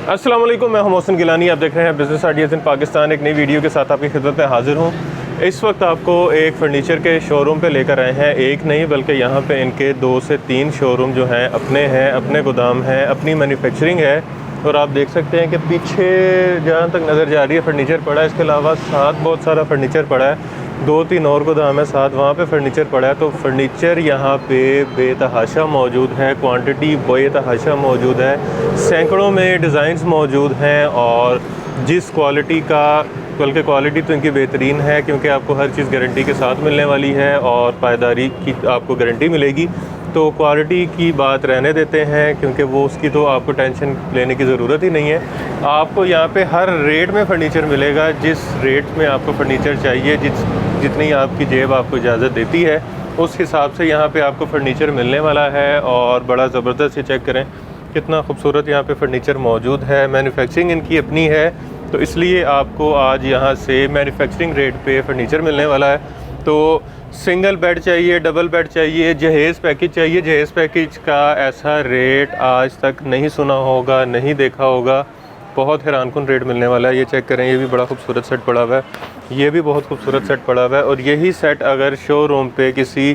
अस्सलाम वालेकुम, मैं मोहसिन गिलानी। आप देख रहे हैं बिज़नेस आइडियाज़ इन पाकिस्तान। एक नई वीडियो के साथ आपकी खिदमत में हाज़िर हूँ। इस वक्त आपको एक फ़र्नीचर के शोरूम पे लेकर आए हैं। एक नहीं बल्कि यहाँ पे इनके 2 से 3 शोरूम जो हैं अपने गोदाम हैं, अपनी मैन्युफैक्चरिंग है। और आप देख सकते हैं कि पीछे जहाँ तक नज़र जा रही है फ़र्नीचर पड़ा है, इसके अलावा साथ बहुत सारा फ़र्नीचर पड़ा है। 2-3 और गोदाम है साथ, वहाँ पे फ़र्नीचर पड़ा है। तो फ़र्नीचर यहाँ पे बेतहाशा मौजूद है, क्वांटिटी बेतहाशा मौजूद है, सैकड़ों में डिज़ाइंस मौजूद हैं। और जिस क्वालिटी का, बल्कि क्वालिटी तो इनकी बेहतरीन है क्योंकि आपको हर चीज़ गारंटी के साथ मिलने वाली है और पायदारी की आपको गारंटी मिलेगी। तो क्वालिटी की बात रहने देते हैं क्योंकि वो उसकी तो आपको टेंशन लेने की ज़रूरत ही नहीं है। आपको यहाँ पे हर रेट में फ़र्नीचर मिलेगा। जिस रेट में आपको फ़र्नीचर चाहिए, जितनी आपकी जेब आपको इजाज़त देती है, उस हिसाब से यहाँ पे आपको फ़र्नीचर मिलने वाला है। और बड़ा ज़बरदस्त ही चेक करें कितना खूबसूरत यहाँ पे फ़र्नीचर मौजूद है। मैन्युफैक्चरिंग इनकी अपनी है, तो इसलिए आपको आज यहाँ से मैन्युफैक्चरिंग रेट पे फ़र्नीचर मिलने वाला है। तो सिंगल बेड चाहिए, डबल बेड चाहिए, जहेज़ पैकेज चाहिए, जहेज़ पैकेज का ऐसा रेट आज तक नहीं सुना होगा, नहीं देखा होगा। बहुत हैरानकुन रेट मिलने वाला है। ये चेक करें, ये भी बड़ा खूबसूरत सेट पड़ा हुआ है, ये भी बहुत खूबसूरत सेट पड़ा हुआ है। और यही सेट अगर शोरूम पे किसी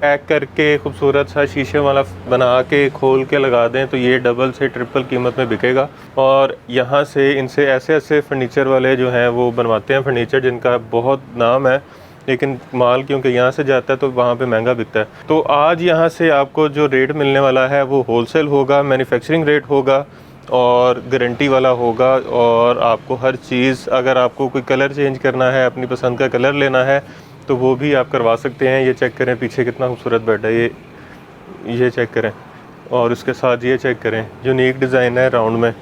पैक करके खूबसूरत सा शीशे वाला बना के खोल के लगा दें तो ये डबल से ट्रिपल कीमत में बिकेगा। और यहाँ से इनसे ऐसे फ़र्नीचर वाले जो हैं वो बनवाते हैं फ़र्नीचर जिनका बहुत नाम है, लेकिन माल क्योंकि यहाँ से जाता है तो वहाँ पे महंगा बिकता है। तो आज यहाँ से आपको जो रेट मिलने वाला है वो होलसेल होगा, मैन्युफैक्चरिंग रेट होगा और गारंटी वाला होगा। और आपको हर चीज़, अगर आपको कोई कलर चेंज करना है, अपनी पसंद का कलर लेना है तो वो भी आप करवा सकते हैं। ये चेक करें पीछे कितना खूबसूरत बेड है, ये चेक करें। और उसके साथ ये चेक करें, यूनिक डिज़ाइन है राउंड में।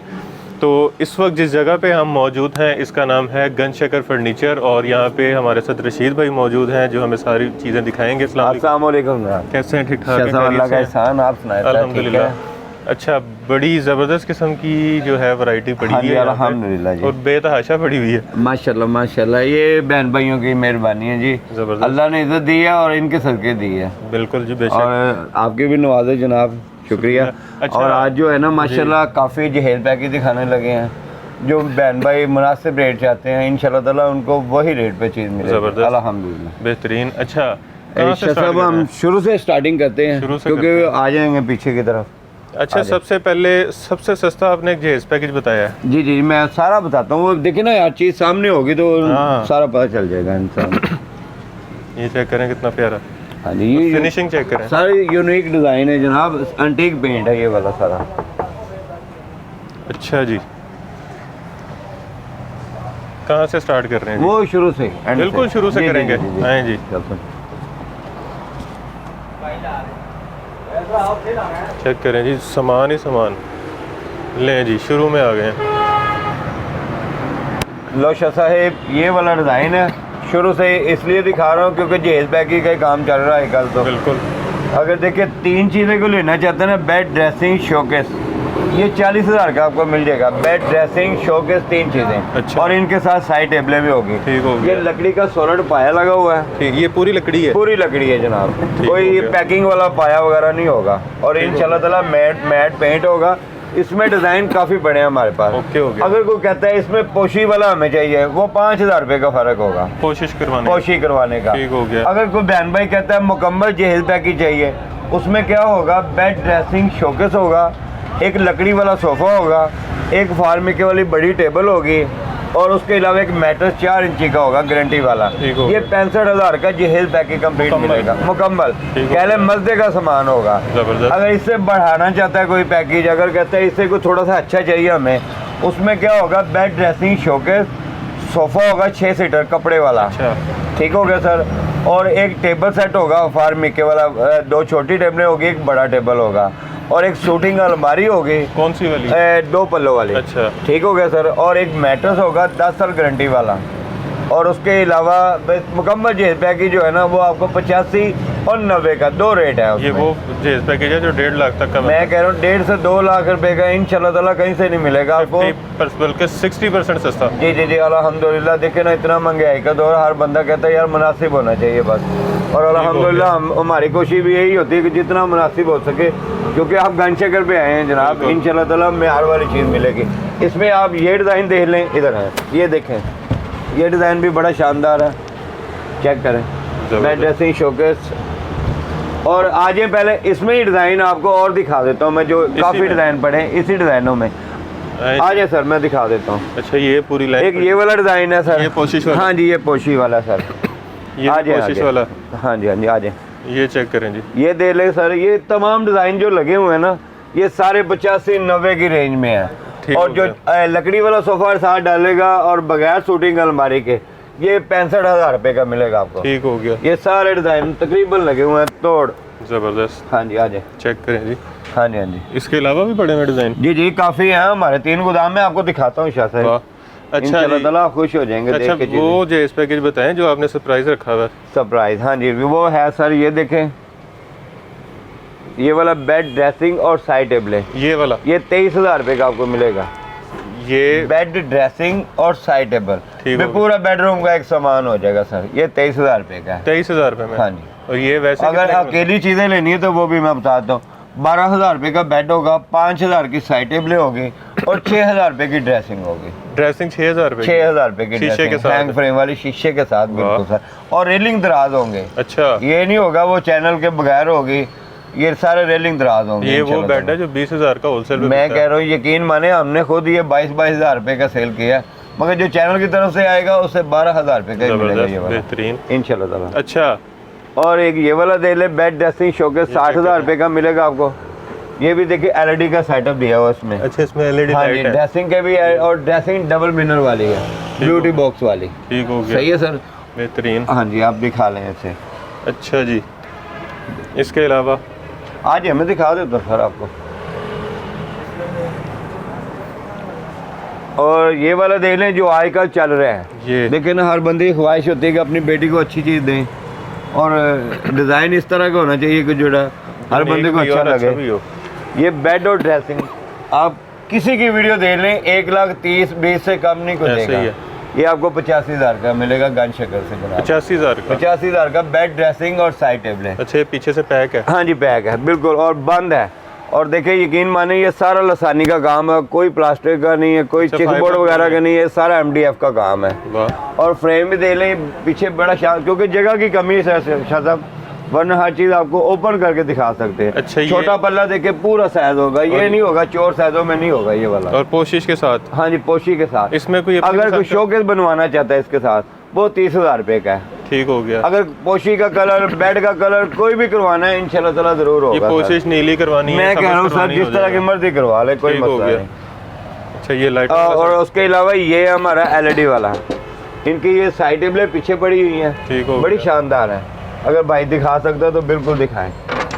तो इस वक्त जिस जगह पे हम मौजूद हैं इसका नाम है गंज शकर फ़र्नीचर। और यहाँ पे हमारे साथ रशीद भाई मौजूद हैं जो हमें सारी चीज़ें दिखाएंगे। अस्सलाम वालेकुम। कैसे हैं? ठीक ठाक हैं? अल्लाह का एहसान, आप सुनाएं? अल्हम्दुलिल्लाह। अच्छा, बड़ी ज़बरदस्त किस्म की जो है वैरायटी पड़ी हुई है अल्हम्दुलिल्लाह जी, और बेतहाशा पड़ी हुई है। माशाल्लाह माशाल्लाह। ये बहन भाइयों की मेहरबानी है जी, ज़बरदस्त। अल्लाह ने इज्जत दी है और इनके सदके दी है। बिल्कुल जी, बेशक। और आपके भी नवाजे जनाब, शुक्रिया। अच्छा, और आज जो है ना माशाल्लाह काफ़ी जहेज पैकेज दिखाने लगे हैं। जो बहन भाई मुनासिब रेट चाहते हैं इंशाल्लाह ताला उनको वही रेट पे चीज़ मिलेगी अल्हम्दुलिल्लाह, बेहतरीन। अच्छा, सब हम शुरू से स्टार्टिंग करते हैं क्योंकि आ जाएंगे पीछे की तरफ। अच्छा, सबसे पहले सबसे सस्ता आपने एक जहेज पैकेज बताया है। जी जी, मैं सारा बताता हूँ। देखिए ना यार, चीज़ सामने होगी तो सारा पता चल जाएगा इंसान। ये चेक करें कितना प्यारा। हाँ जी, ये फिनिशिंग चेक करें, सारी यूनिक डिज़ाइन है जनाब, एंटीक पेंट है ये वाला सारा। अच्छा जी, कहाँ से स्टार्ट कर रहे हैं? वो शुरू से, बिल्कुल शुरू से करेंगे। हाँ जी, चेक करें जी, सामान ही सामान। लें जी, शुरू में आ गए हैं। लो शाह साहेब, ये वाला डिज़ाइन है शुरू से इसलिए दिखा रहा हूँ क्योंकि जहेज पैकिंग का काम चल रहा है कल। तो बिल्कुल, अगर देखिए 3 चीज़ें को लेना चाहते हैं ना, बेड, ड्रेसिंग, शोकेस, ये 40,000 का आपको मिल जाएगा। बेड, ड्रेसिंग, शोकेस, 3 चीज़ें। अच्छा। और इनके साथ साइड टेबलें भी होगी। ठीक हो गया। ये लकड़ी का सोलर पाया लगा हुआ है। ठीक, ये पूरी लकड़ी है? पूरी लकड़ी है जनाब, कोई पैकिंग वाला पाया वगैरह नहीं होगा। और इंशाल्लाह ताला मैट पेंट होगा। इसमें डिज़ाइन काफ़ी बड़े हैं हमारे पास। ओके हो गया। अगर कोई कहता है इसमें पोशी वाला हमें चाहिए, वो 5,000 रुपये का फ़र्क होगा पोशी करवाने का। ठीक हो गया। अगर कोई बहन भाई कहता है मुकम्मल जहेज पैकेज चाहिए, उसमें क्या होगा, बेड, ड्रेसिंग, शोकेस होगा, एक लकड़ी वाला सोफ़ा होगा, एक फार्मिके वाली बड़ी टेबल होगी और उसके अलावा एक मैट्रेस 4 इंची का होगा गारंटी वाला। ये 65,000 का जहेज पैकेज कंप्लीट मिलेगा मुकम्मल। पहले मज़े का सामान होगा। अगर इससे बढ़ाना चाहता है कोई पैकेज, अगर कहता है इससे कोई थोड़ा सा अच्छा चाहिए हमें, उसमें क्या होगा, बेड, ड्रेसिंग, शोकेस, सोफ़ा होगा 6 सीटर कपड़े वाला। अच्छा, ठीक हो गया सर। और एक टेबल सेट होगा फार्मिके वाला, 2 छोटी टेबलें होगी, एक बड़ा टेबल होगा और एक शूटिंग अलमारी होगी। कौन सी वाली? 2 पल्लों वाली। अच्छा, ठीक हो गया सर। और एक मैट्रेस होगा 10 साल गारंटी वाला। और उसके अलावा मुकम्मल जहेज पैकेज जो है ना वो आपको 85 और 90 का 2 रेट है। ये वो जहेज पैकेज है जो 1.5 लाख तक का। मैं कह रहा हूँ 1.5 से 2 लाख रुपए का इंशाल्लाह ताला कहीं से नहीं मिलेगा आपको, बल्कि 60% सस्ता। जी जी जी, अल्हम्दुलिल्लाह। देखिए ना, इतना महंगाई का दौर, हर बंदा कहता है यार मुनासिब होना चाहिए बस। और अल्हम्दुलिल्लाह हमारी कोशिश भी यही होती है कि जितना मुनासिब हो सके, क्योंकि आप गनशकर पे आए हैं जनाब, इंशाल्लाह ताला मेयार वाली चीज़ मिलेगी। इसमें आप ये डिज़ाइन देख लें, इधर है ये देखें, ये डिज़ाइन भी बड़ा शानदार है, चेक करें, बेड ड्रेसिंग शोकेस। और आज ये पहले इसमें ही डिज़ाइन आपको और दिखा देता हूँ मैं, जो काफ़ी डिज़ाइन पड़े हैं इसी डिज़ाइनों में। आ जाए सर, मैं दिखा देता हूँ। अच्छा, ये पूरी लाइन, एक ये वाला डिज़ाइन है सर, ये पोशिश वाला। हाँ जी, ये पोशी वाला सर, ये पोशिश वाला। हाँ जी, हाँ जी, आ जाए, ये चेक करें जी, ये दे ले सर। ये तमाम डिज़ाइन जो लगे हुए हैं ना, ये सारे 85-90 की रेंज में है। और जो लकड़ी वाला सोफा साथ डालेगा और बगैर शूटिंग अलमारी के, ये 65,000 रुपये का मिलेगा आपको। ठीक हो गया। ये सारे डिज़ाइन तकरीबन लगे हुए हैं, तोड़ ज़बरदस्त। हाँ जी, आ जाए, चेक करें जी। हाँ जी, हाँ जी, इसके अलावा भी बड़े में डिज़ाइन? जी जी, काफ़ी हैं हमारे 3 गोदाम में, आपको दिखाता हूँ शाह साहब। अच्छा इंशाल्लाह ताला आप खुश हो जाएंगे अच्छा, देख के। वो जो इस पैकेज बताएं जो आपने सरप्राइज रखा हुआ है। सरप्राइज, हाँ जी, वो है सर, ये देखें, ये वाला बेड ड्रेसिंग और साइड टेबल है, ये वाला, ये 23,000 रुपये का आपको मिलेगा। ये बेड ड्रेसिंग और साइड टेबल ठीक में पूरा बेडरूम का एक सामान हो जाएगा सर। ये 23,000 रुपये का है। 23,000 रुपये में? हाँ जी। और ये वैसे अगर अकेली चीज़ें लेनी है तो वो भी मैं बताता हूँ, 12,000 रुपये का बेड होगा, 5,000 की साइड टेबलें होगी और 6,000 रुपये की ड्रेसिंग होगी। ड्रेसिंग 6,000 रुपये? 6,000 रुपये की शीशे के साथ, हैंग फ्रेम वाली शीशे के साथ, बिल्कुल सर। और रेलिंग दराज होंगे। अच्छा, ये नहीं होगा वो चैनल के बगैर होगी, ये सारे रेलिंग दराज होंगे। ये वो बेड है जो 20,000 का होलसेल में मैं कह रहा हूँ, यकीन माने, हमने खुद ये 22,000 रुपये का सेल किया, मगर जो चैनल की तरफ से आएगा उससे 12,000 रुपये का ही मिलेगा ये वाला, बेहतरीन इंशाल्लाह ताला। अच्छा, और एक ये वाला दे ले, बेड ड्रेसिंग शोकेस, 60,000 रुपये का मिलेगा आपको। ये भी देखिए LED का सेटअप दिया हुआ इसमें। अच्छा, इसमें LED हाँ लाइट जी, है? ड्रेसिंग के भी है, और ड्रेसिंग डबल मिनर वाली है, ब्यूटी बॉक्स वाली। ठीक हो गया, सही है सर, बेहतरीन। हाँ जी, आप दिखा लें इसे। अच्छा जी, इसके अलावा आज मैं दिखा देता हूँ सर आपको। और ये वाला देख लें जो आजकल चल रहा है, ये देखिए ना, हर बंदे की ख्वाहिश होती है कि अपनी बेटी को अच्छी चीज़ दें, और डिज़ाइन इस तरह का होना चाहिए कि जो हर बंदे को अच्छा लगे। भी हो। ये बेड और ड्रेसिंग आप किसी की वीडियो देख लें, 1,30,20 से कम नहीं को ऐसे देगा। ही है। ये आपको 85,000 का मिलेगा गन शक्ल से बना। 85,000 का? 85,000 का बेड ड्रेसिंग और साइड टेबल है। अच्छा, ये पीछे से पैक है? हाँ जी, पैक है बिल्कुल, और बंद है। और देखिए, यकीन माने, ये सारा लसानी का काम है, कोई प्लास्टिक का नहीं है, कोई अच्छा, चिक बोर्ड वगैरह का नहीं है, सारा MDF का काम है। वाह। और फ्रेम भी दे लें पीछे, बड़ा शान, क्योंकि जगह की कमी है शाह साहब, वरना हर चीज़ आपको ओपन करके दिखा सकते हैं। अच्छा, ये छोटा पल्ला देखे पूरा साइज होगा, ये नहीं होगा चोर साइजों में नहीं होगा ये वाला। और पोशिश के साथ? हाँ जी, पोशी के साथ। इसमें कोई अगर कोई शोकेस बनवाना चाहता है इसके साथ, वो 30,000 रुपये का है। ठीक हो गया। अगर पोशी का कलर, बेड का कलर कोई भी करवाना है, इंशाल्लाह ताला जरूर ये होगा। पोशिश नीली करवानी है? मैं कह रहा हूँ सर, जिस तरह की मर्जी करवा ले, कोई मसला नहीं। अच्छा, ये लाइट और उसके अलावा ये हमारा LED वाला है, इनकी ये साइड टेबलें पीछे पड़ी हुई हैं, ठीक हो बड़ी गया। शानदार है। अगर भाई दिखा सकता तो बिल्कुल दिखाएं।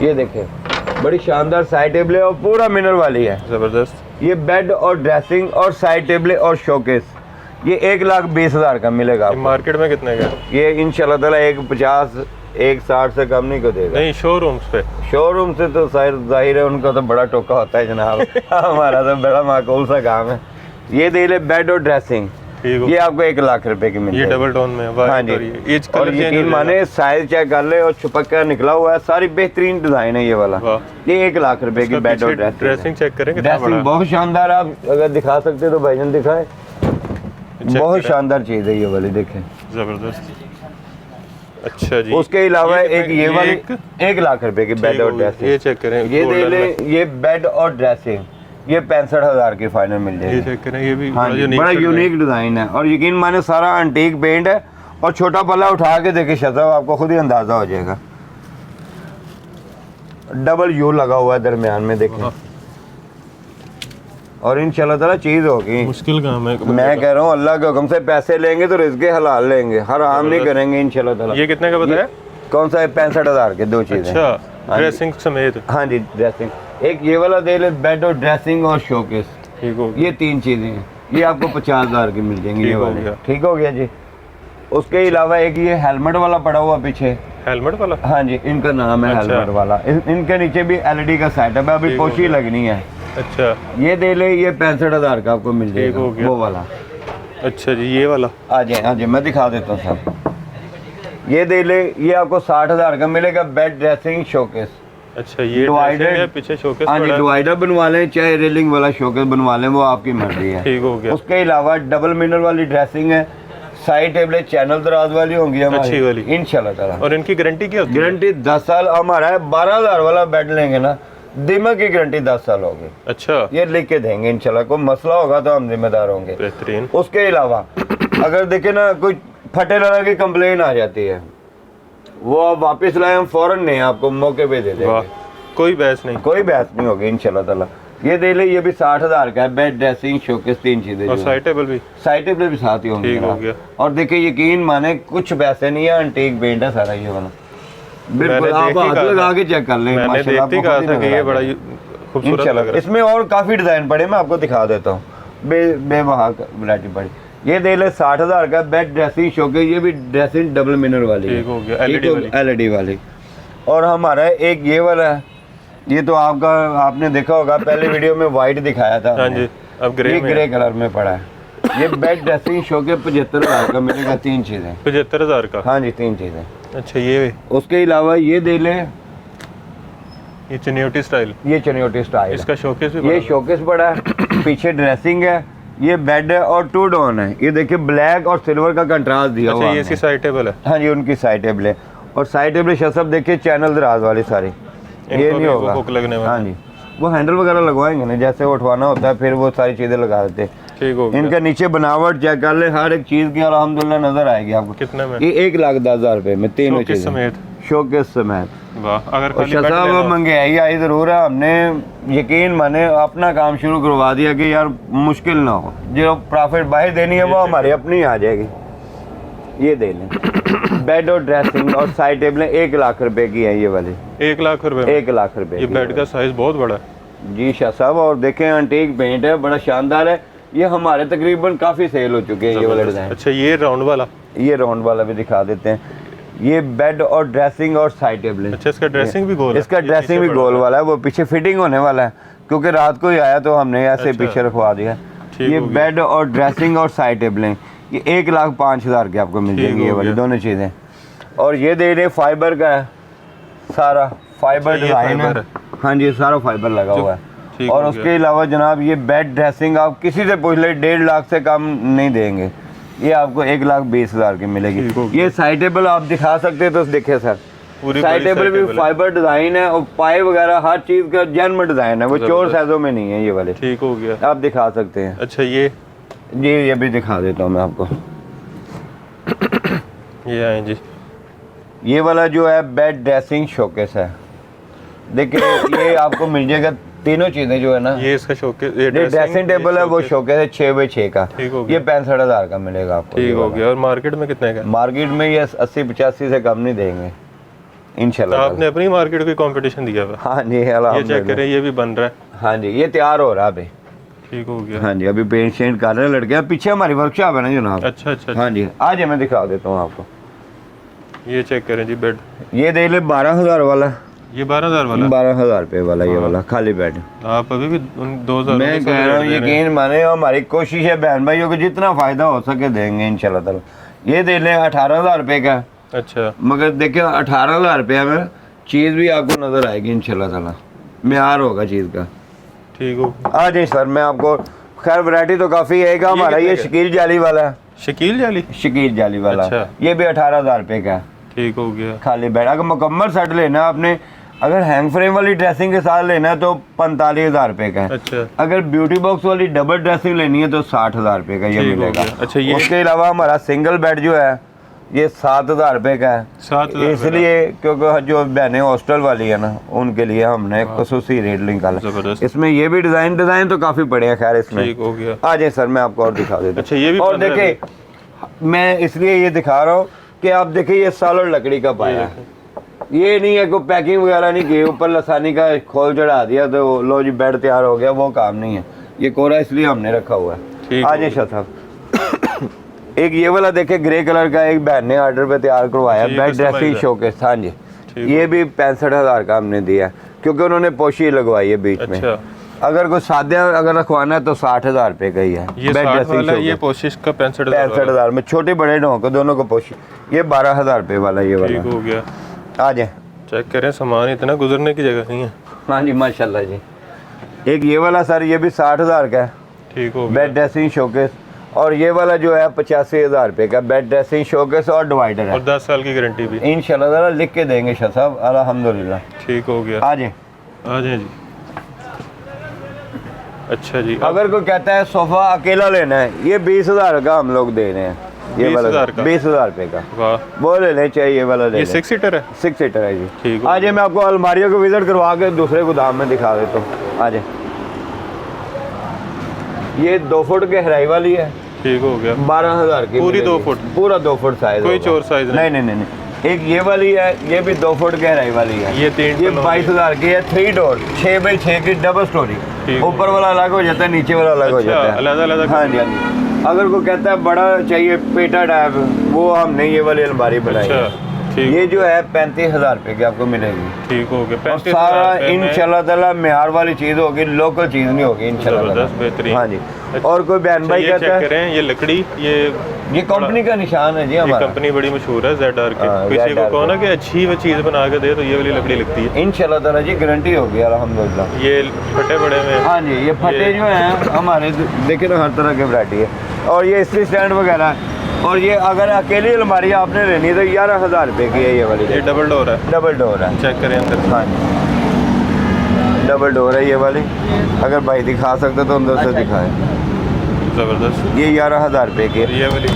ये देखें, बड़ी शानदार साइड टेबलें और पूरा मिनर वाली है। ज़बरदस्त। ये बेड और ड्रेसिंग और साइड टेबलें और शोकेस, ये 1,20,000 का मिलेगा आपको। मार्केट में कितने का? ये इंशाल्लाह ताला 1,50, 1,60 से कम नहीं को देगा। नहीं, शोरूम्स पे? शोरूम से तो जाहिर है उनका तो बड़ा टोका होता है जनाब। हमारा तो बड़ा माकूल सा काम है। ये दे ले बेड और ड्रेसिंग, ये आपको 1,00,000 रुपए की मिलेगी। ये डबल टोन में? हाँ जी। और यकीन माने, साइज चेक कर ले, और छुपक कर निकला हुआ है, सारी बेहतरीन डिजाइन है ये वाला। ये 1,00,000 रुपए की बेड और ड्रेसिंग चेक करें, ड्रेसिंग बहुत शानदार। आप अगर दिखा सकते तो भाईजान दिखाए, बहुत शानदार चीज है ये वाली, देखें, जबरदस्त। अच्छा जी, उसके अलावा एक ये वाली 1,00,000 रुपए की बेड और ड्रेसिंग, ये चेक करें। ये दे ले, ये बेड और ड्रेसिंग, ये 65,000 की फाइनल मिल जाएगी। ये चेक करें, ये भी हाँ, बड़ा यूनिक डिजाइन है, और यकीन माने सारा एंटीक पेंट है। और छोटा पल्ला उठा के देखे शहजाद, आपको खुद ही अंदाजा हो जाएगा। डबल यू लगा हुआ है दरमियान में, देखें, और इंशाल्लाह ताला चीज होगी। मुश्किल काम है। मैं कह रहा हूँ, अल्लाह के हुक्म से पैसे लेंगे तो रिज़्क़ हलाल लेंगे, हराम नहीं करेंगे इंशाल्लाह ताला। ये कितने का बताया? कौन सा है? 65,000 के दो चीजें। अच्छा, ड्रेसिंग समेत? हाँ जी, ड्रेसिंग। एक ये वाला दे ले, बेड और ड्रेसिंग और शोकेस, ठीक हो, ये 3 चीजें हैं, ये आपको 50,000 की मिल जाएंगी ये वाले। ठीक हो गया जी। उसके अलावा एक ये हेलमेट वाला पड़ा हुआ पीछे, हेलमेट वाला? हाँ जी, इनका नाम है हेलमेट वाला। इनके नीचे भी LED का सेटअप है, अभी पोशी लगनी है। अच्छा, ये दे ले, ये 65,000 का आपको मिल जाएगा वो वाला। अच्छा जी, ये वाला आ जाए, हाँ जी, मैं दिखा देता हूँ साहब। ये दे ले, ये आपको 60,000 का मिलेगा। Bed dressing showcase. अच्छा, ये डिवाइडर ड्रेसिंग है, पीछे शोकेस हाँ जी, पड़ा है। डिवाइडर बनवा लें चाहे रेलिंग वाला शोकेस बनवा लें, वो आपकी मर्जी है। ठीक हो गया। उसके अलावा डबल मिनर वाली ड्रेसिंग है, साइड टेबलें चैनल दराज वाली होंगी अच्छी वाली। हमारी इंशाल्लाह ताला। और इनकी गारंटी क्या होती है? गारंटी 10 साल हमारा है। 12,000 वाला बेड लेंगे ना, दिमाग की गारंटी 10 साल होगी। अच्छा, ये लिख के देंगे इंशाल्लाह। कोई मसला होगा तो हम जिम्मेदार होंगे। बेहतरीन। उसके अलावा अगर देखे ना कोई फटे लगा की कंप्लेन आ जाती है, वो आप वापस लाए, हम फौरन नहीं आपको मौके पे दे वाह, देंगे। कोई बहस नहीं। कोई बहस नहीं होगी इंशाल्लाह ताला। ये दे ले, ये भी 60,000 का है। बेड ड्रेसिंग शोकेस 3 चीजें और साइड टेबल भी। साइड टेबल भी साथ ही होंगे। ठीक हो गया। और देखिए यकीन माने कुछ पैसे नहीं है, अंटीक पेंट है सारा ये वाला। बिल्कुल मैंने आप देख ही हाथ कहा लगा था। के चेक कर लें। मैंने माशाल्लाह देखते ही बहुत कहा था कि नजर ये आ बड़ा जाएगा। खूबसूरत लग इंशाल्लाह रहा है। इसमें और काफी डिजाइन पड़े, मैं आपको दिखा देता हूँ। बेबहा वैरायटी पड़ी। ये दे ले 60,000 का बेड ड्रेसिंग शोकेस। ये भी ड्रेसिंग डबल मिनर वाली है। ठीक हो गया, LED वाली। LED वाली। और हमारा एक ये वाला है, ये तो आपका आपने देखा होगा पहले वीडियो में वाइट दिखाया था। हाँ जी, अब ग्रे ये में ग्रे कलर में पड़ा है। ये बेड ड्रेसिंग शोकेस 75,000 का मिलेगा। 3 चीजें। 75,000 का। हाँ जी, 3 चीजें। अच्छा, ये उसके अलावा ये दे ले, ये चनियोटी स्टाइल। ये चनियोटी स्टाइल। इसका शोकेस भी ये बड़ा शोकेस बड़ा है, पीछे ड्रेसिंग है, ये बेड है और 2 डोन है। ये देखिए ब्लैक और सिल्वर का कंट्रास्ट दिया हुआ अच्छा, ये है। इसकी साइड टेबल है। हाँ जी, उनकी साइड टेबल है। और साइड टेबल सब देखिए चैनल दराज वाली सारी। ये इनको नहीं भी वो होगा। हुक लगने वाला। हाँ जी, वो हैंडल वगैरह लगवाएंगे ना, जैसे उठवाना होता है फिर वो सारी चीजें लगा देते हैं। ठीक हो गया। इनका नीचे बनावट चेक कर ले, हर एक चीज की अल्हम्दुलिल्लाह नजर आएगी आपको। कितने में? ये 1,10,000 रुपए में तीनों शोकेस चीजें समेत। शोकेस समेत। वाह, अगर और खाली बेड साहब लेना हो- महंगाई आई जरूर है, हमने यकीन माने अपना काम शुरू करवा दिया कि यार मुश्किल ना हो, जो प्रॉफिट बाहर देनी है वो हमारी अपनी आ जाएगी। ये दे लें। बेड और ड्रेसिंग और साइड टेबलें 1 लाख रुपए की है ये वाली। 1 लाख रुपए में? 1 लाख रुपए ये की बेड का साइज बहुत बड़ा है। जी शाह साहब। और देखें अंटीक पेंट है, बड़ा शानदार है। ये हमारे तकरीबन काफी सेल हो चुके हैं ये वाले डिजाइन। अच्छा, ये राउंड वाला। ये राउंड वाला भी दिखा देते हैं। ये बेड और ड्रेसिंग और साइड टेबलें। अच्छा, इसका ड्रेसिंग भी गोल है। इसका ये ड्रेसिंग पीछे भी पड़ा गोल है। वाला है, वो पीछे फिटिंग होने वाला है क्योंकि रात को ही आया तो हमने ऐसे अच्छा। पीछे रखवा दिया। ठीक ये हो गया। बेड और ड्रेसिंग और साइड टेबलें ये 1,05,000 की आपको मिल ठीक जाएंगी हो ये वाली गया। दोनों चीज़ें। और ये दे रहे फाइबर का है, सारा फाइबर अच्छा, ये डिजाइन फाइबर है। है। हाँ जी, सारा फाइबर लगा हुआ है। ठीक और हो उसके गया। अलावा जनाब ये बेड ड्रेसिंग आप किसी से पूछ ले 1.5 लाख से कम नहीं देंगे, ये आपको 1,20,000 की मिलेगी। ठीक हो गया। ये साइड टेबल आप दिखा सकते हैं तो देखिए सर, पूरी साइड बड़ी टेबल side भी table है। फाइबर डिजाइन है और पाए वगैरह हर चीज का जेन्युइन डिजाइन है, वो चोर जबरदस्त। साइजों में नहीं है ये वाले। ठीक हो गया। आप दिखा सकते हैं। अच्छा, ये ये भी दिखा देता हूँ मैं आपको। ये आए जी। ये वाला जो है बेड ड्रेसिंग शोकेस है, देखिए ये आपको मिल जाएगा। तीनों चीजें जो है ना, ये इसका शोकेस, ये ड्रेसिंग टेबल है, वो शोकेस। शोकेस है 6x6 का। ठीक हो गया। ये 65,000 का मिलेगा आपको। ठीक ये हो वाला। गया। और मार्केट में कितने का? मार्केट में ये 80-85 से कम नहीं देंगे इंशाल्लाह। आपने अपनी मार्केट को कंपटीशन दिया हुआ? हाँ जी, ये चेक अल्हम्दुलिल्लाह। करें, ये भी बन रहा है। हाँ जी, ये तैयार हो रहा है अभी। ठीक हो गया। हाँ जी, अभी पेंट शेंट कर रहे हैं लड़के। पीछे हमारी वर्कशॉप है ना जनाब। अच्छा अच्छा। हाँ जी, आज मैं दिखा देता हूँ आपको। ये चेक करें जी बेड। ये दे ले 12,000 वाला। ये 12,000 वाला? 12,000 रुपए वाला ये वाला खाली बेड। आप अभी भी 2,000? मैं कह रहा हूँ यकीन माने, हमारी कोशिश है बहन भाइयों को जितना फायदा हो सके देंगे इंशाल्लाह ताला। ये दे ले 18,000 रुपए का। अच्छा, मगर देखिए 18,000 रुपये में चीज़ भी आपको नजर आएगी इंशाल्लाह ताला, म्यार होगा चीज़ का। ठीक हो। आ जाइए सर, मैं आपको खैर वैरायटी तो काफ़ी है। हमारा कितने ये का? शकील जाली वाला है। शकील जाली? शकील जाली वाला। अच्छा। ये भी 18,000 रुपये का है। ठीक हो गया। खाली बेड। अगर मुकम्मल सेट लेना आपने, अगर हैंग फ्रेम वाली ड्रेसिंग के साथ लेना है तो 45,000 रुपये का है। अच्छा। अगर ब्यूटी बॉक्स वाली डबल ड्रेसिंग लेनी है तो 60,000 रुपये का ये ठीक हो मिलेगा। गया। अच्छा, ये उसके अलावा हमारा सिंगल बेड जो है ये 7,000 रुपये का है। 7,000 इसलिए क्योंकि जो बहनें हॉस्टल वाली है ना, उनके लिए हमने खसूसी रेट निकाला। जबरदस्त। इसमें ये भी डिज़ाइन तो काफ़ी बड़े हैं खैर इसमें। ठीक हो गया। आ जाए सर, मैं आपको और दिखा देता हूँ। अच्छा, ये भी और 15 देखिए, मैं इसलिए ये दिखा रहा हूँ कि आप देखिए ये सॉलिड लकड़ी का पाया है। ये नहीं है कोई पैकिंग वगैरह नहीं की, ऊपर लसानी का खोल चढ़ा दिया तो लो जी बेड तैयार हो गया, वो काम नहीं है। ये कोरा इसलिए हमने रखा हुआ है। ठीक आ हो जाए शाह साहब। एक ये वाला देखे ग्रे कलर का, एक बहन ने ऑर्डर पे तैयार करवाया अच्छा, ये बेड कस्टमाइज्ड ड्रेसिंग है। शोकेस। हाँ जी, ठीक ये भी 65,000 का हमने दिया क्योंकि उन्होंने पोशी लगवाई है बीच में। अच्छा। अगर कोई सादे अगर रखवाना है तो 60,000 रुपये का ही है। ये 60 वाला, ये पोशिश का 65,000 में, छोटे बड़े ढोंक दोनों को पोशिश। ये 12,000 रुपये वाला ये वाला। ठीक हो गया। आ जाए, चेक करें, सामान इतना गुजरने की जगह नहीं है। हाँ जी माशाल्लाह जी। एक ये वाला सर, ये भी 60,000 का है। ठीक हो गया। Bed dressing showcase. और ये वाला जो है 85,000 रुपये का बेड ड्रेसिंग शोकेस और डिवाइडर है, और 10 साल की गारंटी भी इंशाल्लाह ताला लिख के देंगे शाह साहब, अल्हम्दुलिल्लाह। ठीक हो गया। आ जाए, आ जाए जी। अच्छा जी, अगर कोई कहता है सोफा अकेला लेना है, ये 20,000 का हम लोग दे रहे हैं। ये वाला 20,000 का? 20,000 रुपये का। वाह, वो ले लें, चाहिए ये वाला ले ये लें। 6 सीटर है। 6 सीटर है जी। ठीक हो आ जाए, मैं आपको अलमारियों को विजिट करवा के दूसरे गोदाम में दिखा देता हूँ। आ जाए, ये 2 फुट गहराई वाली है। ठीक हो गया। 12,000 की पूरी मिलेगी। 2 फुट? पूरा 2 फुट साइज। कोई चोर साइज नहीं नहीं नहीं नहीं। एक ये वाली है, ये भी 2 फुट गहराई वाली है। ये 3 ये 22,000 की है। 3 डोर, 6 बाई 6 की डबल स्टोरी। ठीक। ऊपर वाला अलग हो जाता है, नीचे वाला अलग हो अच्छा, जाता है। अलग-अलग। हाँ जी, हाँ जी। अगर कोई कहता है बड़ा चाहिए पेटा टाइप, वो हमने ये वाली अलमारी बनाई है। अच्छा, ठीक। ये जो है 35,000 रुपये की आपको मिलेगी। ठीक हो गया। और 35,000 सारा रुपए में इंशाल्लाह ताला मेयार वाली चीज़ होगी, लोकल चीज़ नहीं होगी इंशाल्लाह ताला। जबरदस्त, बेहतरीन। हाँ जी। और कोई बहन भाई ये कहता चेक है, करें, ये लकड़ी, ये कंपनी का निशान है जी ये हमारा। कंपनी बड़ी मशहूर है ZR की। हाँ, किसी को ZR कहो ना कि अच्छी वो चीज़ बना के दे, तो ये वाली लकड़ी लगती है। इंशाल्लाह ताला जी गारंटी होगी अल्हम्दुलिल्लाह। ये फटे बड़े में। हाँ जी, ये फटे जो हैं हमारे, देखिए ना हर तरह की वैरायटी है। और ये इस्त्री स्टैंड वगैरह है। और ये अगर अकेली अलमारी आपने लेनी है तो 11,000 रुपये की है ये वाली। ये डबल डोर है। डबल डोर है। चेक करें अंदर। हाँ जी, डबल डोर है ये वाली। अगर भाई दिखा सकते तो अंदर से दिखाए। जबरदस्त। ये 11,000 रुपये की है। ये वाली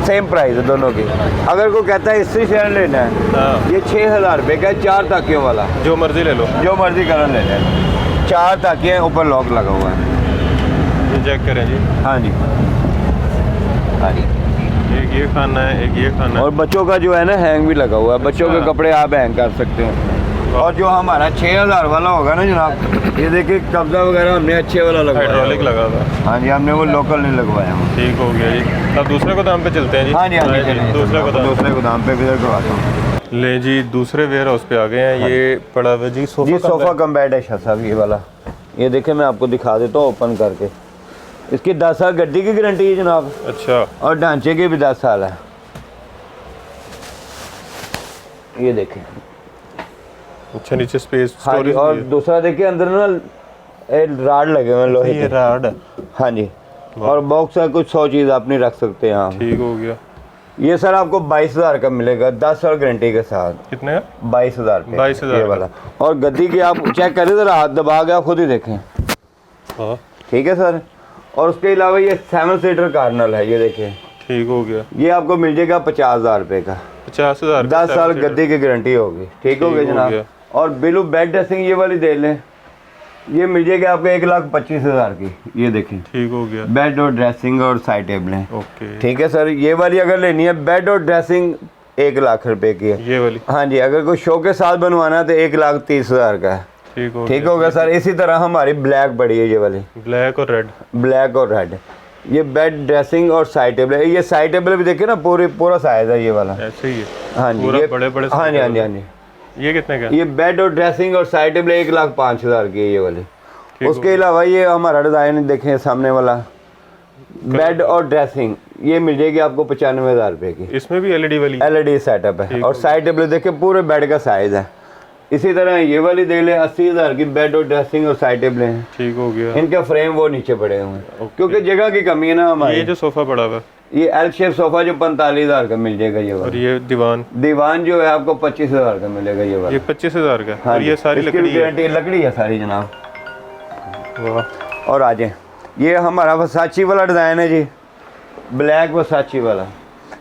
सेम प्राइस है दोनों की। अगर कोई कहता है इस्त्री स्टैंड लेना है, हाँ, ये 6,000 रुपये का है, 4 ताकियों वाला। जो मर्जी ले लो। जो मर्जी कलर ले लें। 4 ताकियाँ, ऊपर लॉक लगा हुआ है। ये चेक करें जी। हाँ जी, हाँ जी। एक ये खाना है, एक ये खाना है। और बच्चों का जो है ना हैंग भी लगा हुआ है। बच्चों के अच्छा। कपड़े आप हैंग कर सकते हैं। और जो हमारा 6,000 वाला होगा ना जनाब, ये देखिए कब्जा वगैरह हमने अच्छे वाला लगवाया। हाइड्रोलिक लगा हुआ है। हाँ जी, हमने वो लोकल नहीं लगवाया। ठीक हो गया जी। अब दूसरे गोदाम पे चलते हैं जी। हाँ जी, हाँ जी, चलिए। दूसरे गोदाम पे विजिट करवाता हूँ। ले जी, दूसरे वेयर हाउस पे आ गए हैं। ये पड़ा हुआ जी सोफा। जी सोफ़ा कम बेड है शाह साहब, ये वाला। ये देखिए, मैं आपको दिखा देता हूँ ओपन करके। इसकी 10 साल गड्डी की गारंटी है जनाब। अच्छा, और ढांचे की भी 10 साल है। ये देखें। अच्छा, नीचे स्पेस हाँ जी। और दूसरा देखिए, अंदर ना राड लगे हुए हैं लोहे ये के। राड है। हाँ जी। और बॉक्स है, कुछ 100 चीज़ आप नहीं रख सकते यहाँ। ठीक हो गया। ये सर आपको 22,000 का मिलेगा, 10 साल गारंटी के साथ। कितने का? 22,000 रुपये 22,000 ये वाला। और गद्दी की आप चेक करें जरा, हाथ दबा के आप खुद ही देखें। हाँ, ठीक है सर। और उसके अलावा ये 7 सीटर कार्नल है, ये देखें। ठीक हो गया। ये आपको मिल जाएगा 50,000 रुपये का। 50,000। 10 साल गद्दी की गारंटी होगी। ठीक हो गया जनाब। और बिलू बेड ड्रेसिंग ये वाली दे लें, ये मिल जाएगी आपको 1,25,000 की। ये देखें। ठीक हो गया। बेड और ड्रेसिंग और साइड टेबलें। ओके। ठीक है सर। ये वाली अगर लेनी है, बेड और ड्रेसिंग 1,00,000 रुपए की है। ये वाली। हाँ जी। अगर कोई शो के साथ बनवाना है तो 1,30,000 का है। ठीक हो गया सर। इसी तरह हमारी ब्लैक बड़ी है, ये वाली ब्लैक और रेड। ब्लैक और रेड। ये बेड ड्रेसिंग और साइड टेबल। ये साइड टेबल भी देखिए ना, पूरा साइज है ये वाला। ऐसे ही है। हाँ जी। पूरा ये बड़े-बड़े हाँ जी, हाँ जी, हाँ जी। ये कितने का? ये बेड और ड्रेसिंग और साइड टेबल 1,05,000 की है ये वाली। ठीक उसके अलावा ये हमारा डिज़ाइन देखें सामने वाला, बेड और ड्रेसिंग, ये मिल जाएगी आपको 95,000 रुपये की। इसमें भी LED वाली? LED सेटअप है। और साइड टेबल देखिए पूरे बेड का साइज है। इसी तरह ये वाली देख ले, 80,000 की बेड और ड्रेसिंग और साइड टेबल हैं। ठीक हो गया। इनके फ्रेम वो नीचे पड़े हुए हैं क्योंकि जगह की कमी है ना हमारी। ये जो सोफा पड़ा हुआ है, ये एल शेप सोफा जो 45,000 का मिल जाएगा ये और वाला। ये दीवान जो है आपको 25,000 का मिलेगा ये वाला। ये 25,000 का। हाँ और ये सारी इसकी लकड़ी है। गारंटी लकड़ी है सारी जनाब। वाह। और आ जाए, ये हमारा वसाची वाला डिज़ाइन है जी, ब्लैक वसाची वाला।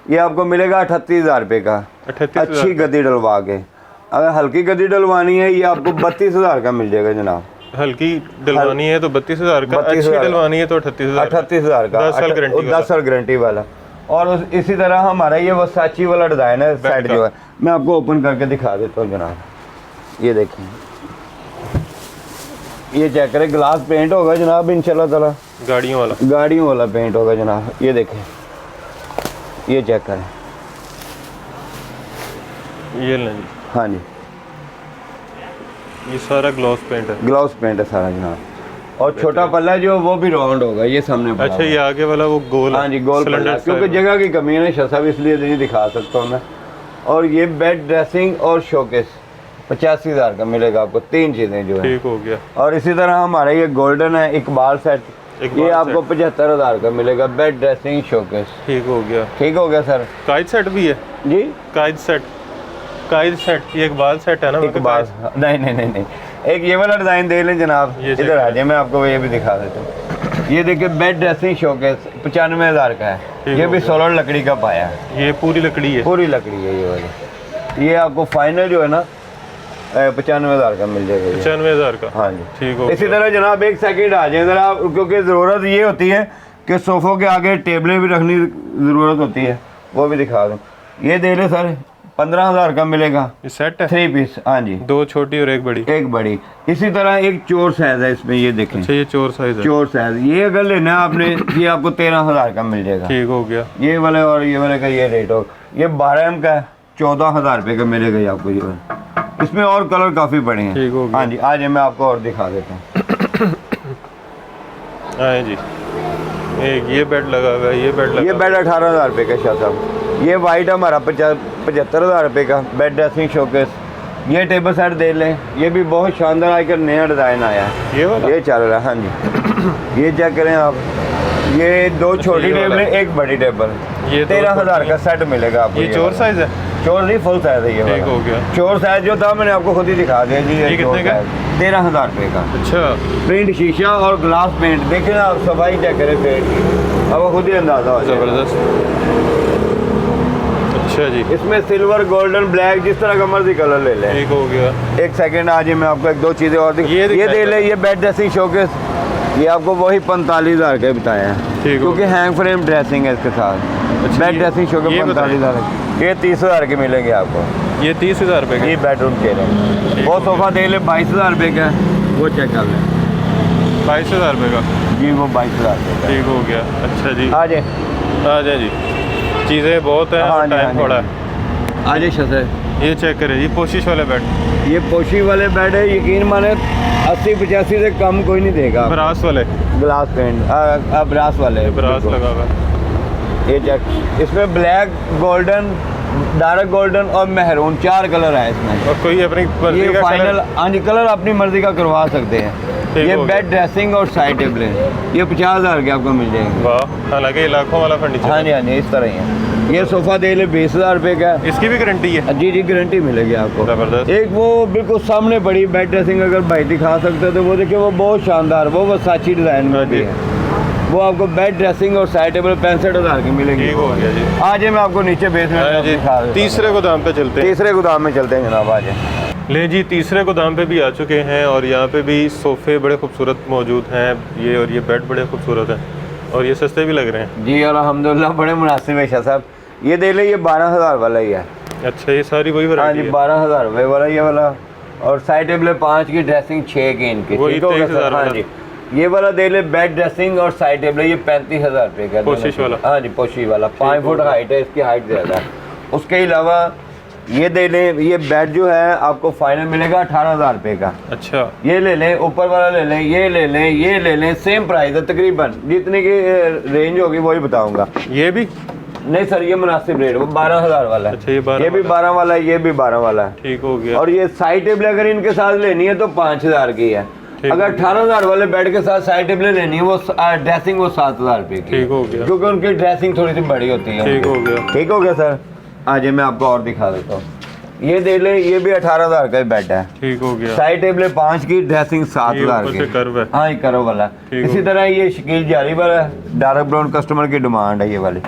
ये आपको मिलेगा 38,000 रुपये का। 38,000। अच्छी गद्दी डलवा के। अगर हल्की गद्दी डलवानी है ये आपको 32,000 का मिल जाएगा जनाब। हल्की डलवानी है तो 32,000 का। 32,000 अच्छी डलवानी है तो 38,000। 38,000 का। 10 साल गारंटी 10 साल गारंटी वाला। और इसी तरह हमारा ये वसाची वाला डिज़ाइन है साइड जो है, मैं आपको ओपन करके दिखा देता हूँ जनाब। ये देखें, ये चेक करें, ग्लास पेंट होगा जनाब इंशाल्लाह ताला। गाड़ियों वाला पेंट होगा जनाब। ये देखें, ये चेक करें। ये लें जी। हाँ जी। ये सारा ग्लॉस पेंट है। ग्लॉस पेंट है सारा जनाब। और छोटा पल्ला जो वो भी राउंड होगा, ये सामने पड़ा अच्छा, हुआ। ये आगे वाला वो गोल, हाँ जी, गोल पल्ला, सिलेंडर क्योंकि जगह की कमी है ना शाह साहब, इसलिए नहीं दिखा सकता हूँ मैं। और ये बेड ड्रेसिंग और शोकेस 85,000 का मिलेगा आपको, 3 चीज़ें जो है। ठीक हो गया। और इसी तरह हमारा ये गोल्डन है इकबाल सेट, इकबाल ये आपको सेट। 75,000 का मिलेगा, बेड ड्रेसिंग शोकेस। ठीक हो गया। ठीक हो गया सर कायद सेट भी है? जी, कायद सेट, कायद सेट, ये इकबाल सेट है ना? इकबाल, नहीं नहीं नहीं नहीं, एक ये वाला डिज़ाइन दे लें जनाब, ये इधर आ जाए, मैं आपको ये भी दिखा देता हूँ। ये देखिए बेड ड्रेसिंग शोकेस 95,000 का है, ये हो भी गया। सोलर लकड़ी का पाया है, ये पूरी लकड़ी है? पूरी लकड़ी है ये वाली। ये आपको फाइनल जो है ना 95,000 का मिल जाएगा ये। 95,000 का? हाँ जी। ठीक हो इसी गया। तरह जनाब एक सेकंड आ जाए ज़रा, क्योंकि ज़रूरत ये होती है कि सोफ़ों के आगे टेबलें भी रखनी ज़रूरत होती है, वो भी दिखा दूँ। ये दे ले सर, 15,000 का मिलेगा, ये सेट है? 3 पीस। हाँ जी, 2 छोटी और 1 बड़ी? एक बड़ी। इसी तरह एक चोर साइज है इसमें, ये देखें। अच्छा, ये चोर साइज है? चोर साइज, ये अगर लेना है आपने, ये आपको 13,000 का मिल जाएगा। ठीक हो गया। ये वाले और ये वाले का ये रेट हो, ये 12M का है, 14,000 रुपये का मिलेगा ये आपको। ये वाला, इसमें और कलर काफ़ी बड़े हैं। ठीक हो गया। हाँ जी, आज मैं आपको और दिखा देता हूँ। हाँ जी, एक ये बेड लगा हुआ है, ये बेड लगा ये बेड 18,000 रुपये का शाह साहब। ये वाइट हमारा 75,000 रुपये का बेड ड्रेसिंग शोकेस। ये टेबल सेट दे लें, ये भी बहुत शानदार आकर नया डिज़ाइन आया है, ये वाला? ये चल रहा है। हाँ जी, ये चेक करें आप, ये 2 छोटी ये वाला? टेबल, एक बड़ी टेबल, ये 13,000 का सेट मिलेगा आपको। ये चोर साइज है? चोर नहीं, फुल साइज है ये ठीक वाला। हो गया। चोर साइज जो था मैंने आपको खुद ही दिखा दिया जी। ये कितने का? 13,000 रुपये का। अच्छा, प्रिंट शीशा और ग्लास पेंट, देखें ना आप, सफाई चेक करें पेंट की, आपको खुद ही अंदाजा हो जाएगा। ज़बरदस्त। अच्छा जी, इसमें सिल्वर, गोल्डन, ब्लैक, जिस तरह का मर्जी कलर ले लें। ठीक हो गया। एक सेकंड आज मैं आपको 1-2 चीज़ें और ये ये दे ले, ये बेड ड्रेसिंग शोकेस, ये आपको वही 45,000 का बताया है, ठीक हो क्योंकि हैंग फ्रेम ड्रेसिंग है इसके साथ। अच्छा, बेड ड्रेसिंग शोकेस ये 45,000, ये 30,000 के मिलेंगे आपको। ये 30,000 रुपये ये का? बेडरूम के लिए वो सोफ़ा दे ले 22,000 रुपये का, वो चेक कर लें 22,000 रुपये का? जी, वो 22,000 रुपये ठीक हो गया। अच्छा जी, का। आ जाए, आ जाए जी, चीज़ें बहुत हैं हाँ और जी, हाँ टाइम जी। थोड़ा है। आ जाए शसे। ये चेक करें जी, पोशिश वाले बेड, ये पोशी वाले बेड है, यकीन माने 80-85 से कम कोई नहीं देगा। ब्रास वाले? ग्लास पेंट, ब्रास वाले, ब्रास बिल्कुल। लगा हुआ है। ये चेक, इसमें ब्लैक, गोल्डन, डार्क गोल्डन और मेहरून 4 कलर है इसमें। और कोई अपनी मर्जी ये का फाइनल, कलर? हाँ जी, कलर अपनी मर्जी का करवा सकते हैं। ठीक ये हो गया। बेड ड्रेसिंग और साइड टेबलें, ये 50,000 के आपको मिल जाएंगे। वाह, हालांकि ये लाखों वाला फर्नीचर हाँ है। जी, हाँ जी, इस तरह ही है। ये सोफ़ा दे ले 20,000 रुपये का। इसकी भी गारंटी है? जी जी, गारंटी मिलेगी आपको। ज़बरदस्त। एक वो बिल्कुल सामने बड़ी बेड ड्रेसिंग अगर भाई दिखा सकते तो वो देखिए, वो बहुत शानदार, वो वसाची डिज़ाइन हाँ में भी जी। है। वो आपको बेड ड्रेसिंग और साइड टेबल 65,000 की मिलेगी। ठीक हो गया जी। आज मैं आपको नीचे बेसमेंट हाँ में जी, दिखा देता हूँ। तीसरे गोदाम पे चलते हैं। तीसरे गोदाम में चलते हैं जनाब, आज ले जी, तीसरे गोदाम पे भी आ चुके हैं और यहाँ पे भी सोफ़े बड़े खूबसूरत मौजूद हैं, ये और ये बेड बड़े खूबसूरत हैं और ये सस्ते भी लग रहे हैं। जी अल्हम्दुलिल्लाह, बड़े मुनासिब है शाह साहब। ये दे ले, ये 12,000 वाला ही है। अच्छा, ये सारी वही हाँ वैरायटी जी, है? 12,000 रुपये वाला ये वाला। और साइड टेबल 5 की, ड्रेसिंग 6 की इनकी। वही ठीक हो गया सर? 23,000 हाँ वाला। जी, ये वाला दे ले बेड ड्रेसिंग और साइड टेबल, ये 35,000 रुपये का। पोशिश वाला? हाँ जी, पोशी वाला, 5 फुट हाइट है, इसकी हाइट ज़्यादा है। उसके अलावा ये दे लें, ये बेड जो है आपको फाइनल मिलेगा 18,000 रुपये का। अच्छा, ये ले लें, ऊपर वाला ले लें, ये ले लें, ये ले लें, सेम प्राइस है तकरीबन, जितने की रेंज होगी वही बताऊंगा। ये भी? नहीं सर, ये मुनासिब रेट, वो 12,000 वाला है। अच्छा, ये 12 ये भी 12 वाला है, ये भी 12 वाला है। ठीक हो गया। और ये साइड टेबल अगर इनके साथ लेनी है तो 5,000 की है। ठीक अगर हो गया। 18,000 वाले बेड के साथ साइड टेबल लेनी है, वो ड्रेसिंग वो 7,000 रुपये की है। ठीक हो गया। क्योंकि उनकी ड्रेसिंग थोड़ी सी बड़ी होती है। ठीक हो गया। ठीक हो गया सर। आज मैं आपको और दिखा देता हूँ, ये दे ले, ये भी 18,000 का बेड है। ठीक हो गया। साइड टेबल 5 की, ड्रेसिंग 7,000 ऊपर की। से कर्व है? हाँ, ये कर्व वाला। ठीक इसी हो तरह ये शकील जारी वाला है, डार्क ब्राउन, कस्टमर की डिमांड है ये वाली।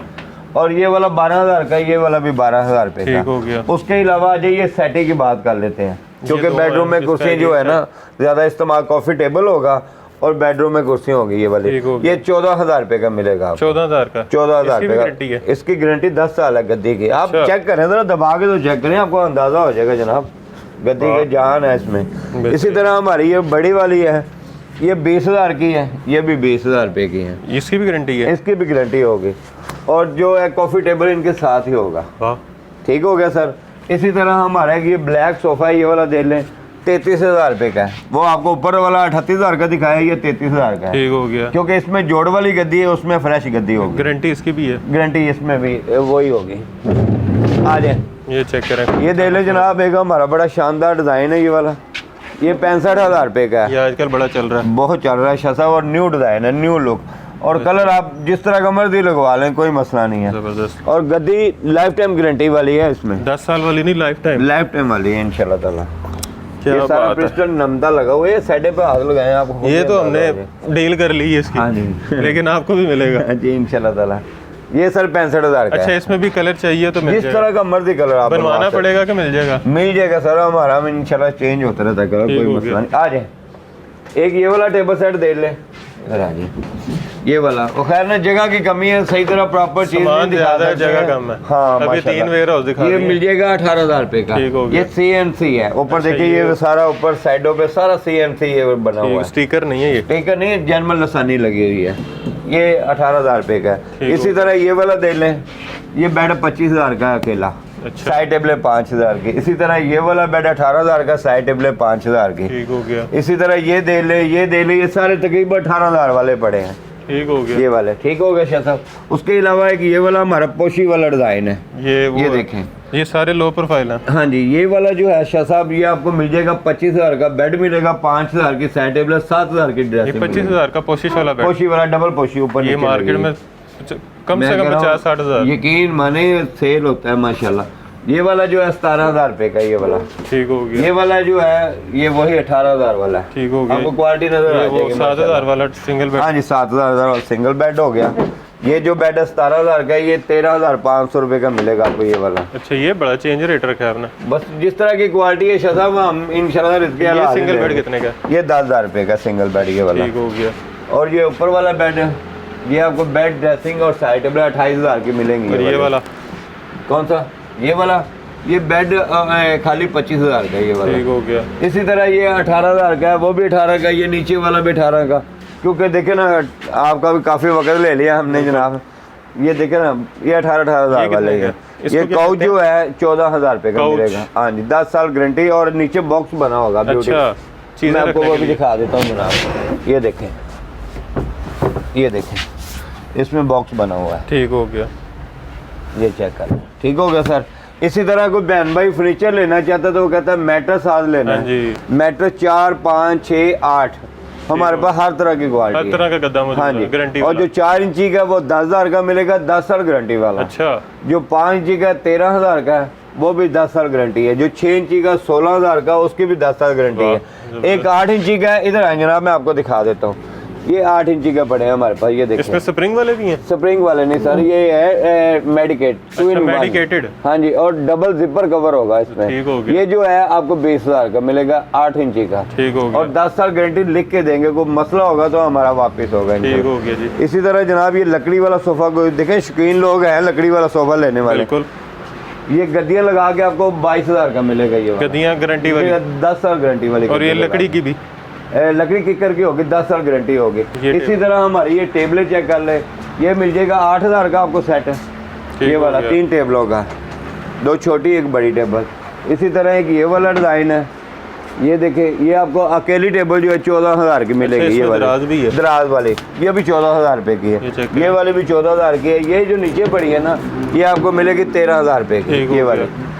और ये वाला 12,000 का, ये वाला भी 12,000 रुपये ठीक हो का। गया। उसके अलावा आज ये सेटी की बात कर लेते हैं, क्योंकि दो बेडरूम में है, कुर्सी जो है ना ज़्यादा इस्तेमाल, कॉफ़ी टेबल होगा और बेडरूम में कुर्सी होगी ये वाली। ठीक हो गया। ये 14,000 रुपये का मिलेगा आपको। 14,000 का? 14,000 इसकी भी रुपये गारंटी है? का। इसकी गारंटी 10 साल है गद्दी की। आप अच्छा। चेक करें जरा, दबा के तो चेक करें, आपको अंदाज़ा हो जाएगा जनाब, गद्दी वाह। की जान है इसमें। बेहतरीन। इसी तरह हमारी ये बड़ी वाली है, ये 20,000 की है, ये भी 20,000 रुपये की है। इसकी भी गारंटी है? इसकी भी गारंटी होगी और जो है कॉफ़ी टेबल इनके साथ ही होगा। वाह, ठीक हो गया सर। इसी तरह हमारा ये ब्लैक सोफ़ा है, ये वाला दे लें, 33,000 रुपये का है। वो आपको ऊपर वाला 38,000 का दिखाया, ये 33,000 का है। ठीक हो गया, क्योंकि इसमें जोड़ वाली गद्दी है, उसमें फ्रेश गद्दी होगी। गारंटी इसकी भी है? गारंटी इसमें भी वही होगी। आ जाए, ये चेक करें, ये देख ले जनाब, एक हमारा बड़ा शानदार डिज़ाइन है ये वाला। ये 65,000 रुपये का है। ये आजकल बड़ा चल रहा है, बहुत चल रहा है शसा, और न्यू डिज़ाइन है, न्यू लुक, और कलर आप जिस तरह का मर्जी लगवा लें, कोई मसला नहीं है। जबरदस्त। और गद्दी लाइफ टाइम गारंटी वाली है इसमें, 10 साल वाली नहीं, लाइफ टाइम? लाइफ टाइम वाली है इंशाल्लाह ताला। क्या ये सारा बात है। पिस्टन नमदा लगा हुआ है, साइडे पे हाथ लगाए आप। ये तो हमने डील कर ली है इसकी। हाँ जी। लेकिन आपको भी मिलेगा जी इंशाल्लाह ताला। ये सर 65,000 का अच्छा, है। इसमें भी कलर चाहिए तो मिल जिस जाएगा? तरह का मर्जी कलर आप बनवाना पड़ेगा कि मिल जाएगा? मिल जाएगा सर, हमारा में इंशाल्लाह चेंज होता रहता है कलर, ठीक कोई हो मसला गया। नहीं। आ जाए, एक ये वाला टेबल सेट दे ले इधर आ जाए, ये वाला। वो खैर ना जगह की कमी है, सही तरह प्रॉपर चीज सामान नहीं दिखा ज्यादा है, सकते जगह हैं। कम है। हाँ अभी माशाल्लाह। 3 वेयर हाउस दिखा ये दिए। मिल जाएगा 18,000 रुपये का। ठीक हो गया। ये CNC है, ऊपर अच्छा, देखिए ये सारा ऊपर साइडों पे सारा CNC ये बना हुआ है। स्टिकर नहीं है ये? टिकर नहीं, जनरल लसानी लगी हुई है। ये 18,000 रुपये का ठीक है। इसी हो तरह ये वाला दे लें, ये बेड 25,000 का है अकेला। अच्छा। साइड टेबलें 5,000 की। इसी तरह ये वाला बेड 18,000 का, साइड टेबलें 5,000 की। ठीक हो गया, इसी तरह ये दे ले, ये दे ले, ये सारे तकरीबन 18,000 वाले पड़े हैं। ठीक हो गया। ये वाले ठीक हो गया शाह साहब। उसके अलावा एक ये वाला हमारा पोशी वाला डिज़ाइन है, ये वो ये है। देखें। ये सारे लो प्रोफाइल हैं? हाँ जी, ये वाला जो है शाह साहब, ये आपको मिल जाएगा 25,000 का। बेड मिलेगा 5,000 की, साइड टेबल 7,000 की। ये ड्रेस 25,000 का पोशिश वाला बेड? पोशी वाला डबल पोशी ऊपर ये नीचे मार्केट लगी में है। कम मैं से कम कह रहा हूँ, 50-60 हज़ार। यकीन माने सेल होता है माशाल्लाह। ये वाला जो है 17,000 रुपये का, ये वाला। ठीक हो गया। ये वाला जो है ये वही 18,000 वाला है। ठीक हो गया। आपको क्वालिटी नजर आ ये वो जाएगी 7,000 वाला सिंगल बेड? हाँ जी, 7,000 वाला सिंगल बेड हो गया। ये जो बेड है 17,000 का, ये 13,500 रुपये का मिलेगा आपको ये वाला। अच्छा, ये बड़ा चेंज रेट रखा है आपने? बस जिस तरह की क्वालिटी है शाह साहब, हम इंशाल्लाह इसके ये अलावा सिंगल बेड कितने का? ये 10,000 रुपये का सिंगल बेड ये वाला। ठीक हो गया। और ये ऊपर वाला बेड, ये आपको बेड ड्रेसिंग और साइड टेबल 28,000 की मिलेंगी। और ये वाला? कौन सा? ये वाला, ये बेड खाली 25,000 का ये वाला। ठीक हो गया। इसी तरह ये 18,000 का है, वो भी 18 का, ये नीचे वाला भी 18 का। क्योंकि देखे ना, आपका भी काफ़ी वक्त ले लिया हमने जनाब। ये देखे ना, ये 18,000 वाले कितने हैं। का? इसको ये क्या काउच कहते हैं? जो है 14,000 रुपये का काउच? मिलेगा। हाँ जी, 10 साल गारंटी, और नीचे बॉक्स बना होगा। ब्यूटी। अच्छा, चीज़ें मैं आपको रखने वो के भी लिए। दिखा देता हूँ जनाब। ये देखें, ये देखें, इसमें बॉक्स बना हुआ है। ठीक हो गया। ये चेक कर, ठीक हो गया सर। इसी तरह कोई बहन भाई फर्नीचर लेना चाहता है तो वो कहता है मैट्रेस आज लेना हाँ है। जी। मैट्रेस 4, 5, 6, 8 हमारे पास हर तरह की हर क्वालिटी तरह का गद्दा मौजूद हाँ है, जी। गारंटी और वाला। जो 4 इंची का वो 10,000 का मिलेगा, 10 साल गारंटी वाला। अच्छा। जो 5 इंची का 13,000 का है, वो भी 10 साल गारंटी है। जो 6 इंची का 16,000 का, उसकी भी 10 साल गारंटी है। जबरदस्त। एक 8 इंची का है, इधर आए जनाब, मैं आपको दिखा देता हूँ। ये 8 इंची का पड़े हैं हमारे पास, ये देखिए। इसमें स्प्रिंग वाले भी हैं? स्प्रिंग वाले नहीं सर, ये है मेडिकेट। अच्छा, medicated। हाँ जी, और डबल जिपर कवर होगा इसमें। ठीक हो गया। ये जो है आपको 20,000 का मिलेगा, 8 इंची का। ठीक हो और गया। 10 साल गारंटी लिख के देंगे, कोई मसला होगा तो हमारा वापस होगा। ठीक हो गया जी। इसी तरह जनाब ये लकड़ी वाला सोफा, को देखें शौकीन लोग हैं लकड़ी वाला सोफा लेने वाले। बिल्कुल। ये गद्दियाँ लगा के आपको 22,000 का मिलेगा ये वाला। गद्दियाँ गारंटी वाली? 10 साल गारंटी वाली। और ये गद्दी लकड़ी की भी? लकड़ी किकर की होगी, 10 साल गारंटी होगी। ये इसी तरह हमारी ये टेबलें चेक कर ले, ये मिल जाएगा 8,000 का आपको सेट है। ये हो वाला गया। 3 टेबलों का, 2 छोटी 1 बड़ी टेबल। इसी तरह एक ये वाला डिज़ाइन है, ये देखिए, ये आपको अकेली टेबल जो है 14,000 की मिलेगी। इसमें ये वाली दराज भी है? दराज वाली, ये भी 14,000 रुपये की ये है। चेक ये वाली भी 14,000 की है। ये जो नीचे पड़ी है ना, ये आपको मिलेगी 13,000 रुपये ठीक की। हो ये वाली, गया।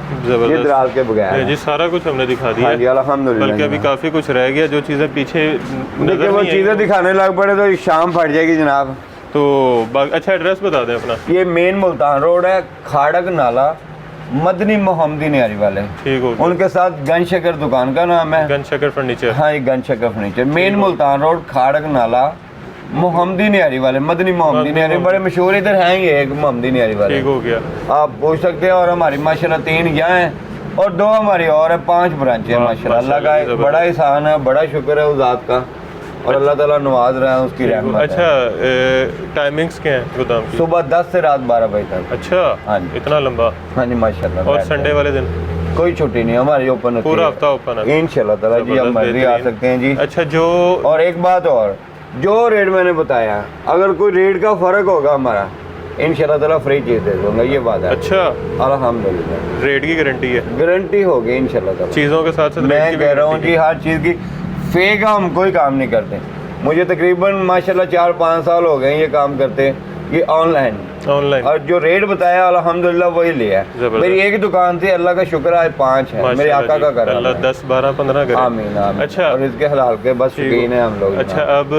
ये जबरदस्त। दराज के बगैर ये है। जी सारा कुछ हमने दिखा दिया। हाँ जी, अल्हम्दुलिल्लाह। बल्कि अभी काफ़ी कुछ रह गया, जो चीज़ें पीछे देखिए, नजर वो नहीं आई। चीज़ें दिखाने लग पड़े तो शाम फट जाएगी जनाब। तो अच्छा, एड्रेस बता दें अपना। ये मेन मुल्तान रोड है, खाड़क नाला, मदनी मोहम्मदी न्यारी वाले। ठीक हो गया। उनके साथ गन शकर दुकान का नाम है। गन शकर फर्नीचर? हाँ, ये गन शकर फर्नीचर, मेन मुल्तान रोड, खाड़क नाला, मोहम्मदी न्यारी वाले। मदनी मोहम्मदी न्यारी बड़े मशहूर इधर हैं ये, एक मोहम्मदी न्यारी वाले। ठीक हो गया। आप पूछ सकते हैं। और हमारी माशाल्लाह 3 यहाँ हैं और 2 हमारी और है, 5 ब्रांच है वाह, माशाल्लाह। अल्लाह माशाल्लाह, का बड़ा एहसान है, बड़ा शुक्र है उस ज़ात का, और अल्लाह ताला नवाज रहा है, उसकी रहमत है। अच्छा, टाइमिंग्स क्या हैं गोदाम की? सुबह 10 से रात 12 बजे तक। अच्छा, हाँ जी। इतना लंबा? हाँ जी माशाल्लाह। और संडे वाले दिन? कोई छुट्टी नहीं, हमारी ओपन होती पूरा है। हफ्ता ओपन है? इंशाल्लाह ताला जी, हम मर्जी आ सकते हैं जी। अच्छा, जो और एक बात और, जो रेट मैंने बताया, अगर कोई रेट का फ़र्क होगा हमारा, इंशाल्लाह ताला फ्री चीज़ दे दूँगा, ये बात है। अच्छा, अल्हम्दुलिल्लाह, रेट की गारंटी है, गारंटी होगी इंशाल्लाह ताला। चीज़ों के साथ साथ रेट मैं की भी कह रहा हूँ गारंटी जी, है। हर चीज़ की फेक हम कोई काम नहीं करते। मुझे तकरीबन माशाल्लाह 4-5 साल हो गए ये काम करते, ये ऑनलाइन, ऑनलाइन और जो रेट बताया अल्हम्दुलिल्लाह वही लिया है। जबरदस्त। मेरी एक दुकान थी, अल्लाह का शुक्र है 5 है, मेरे आका का करा अल्लाह 10 12 15 करे। आमीन आमीन। अच्छा। और इसके हलाल के बस ठीक शौकीन है हम लोग। अच्छा, अब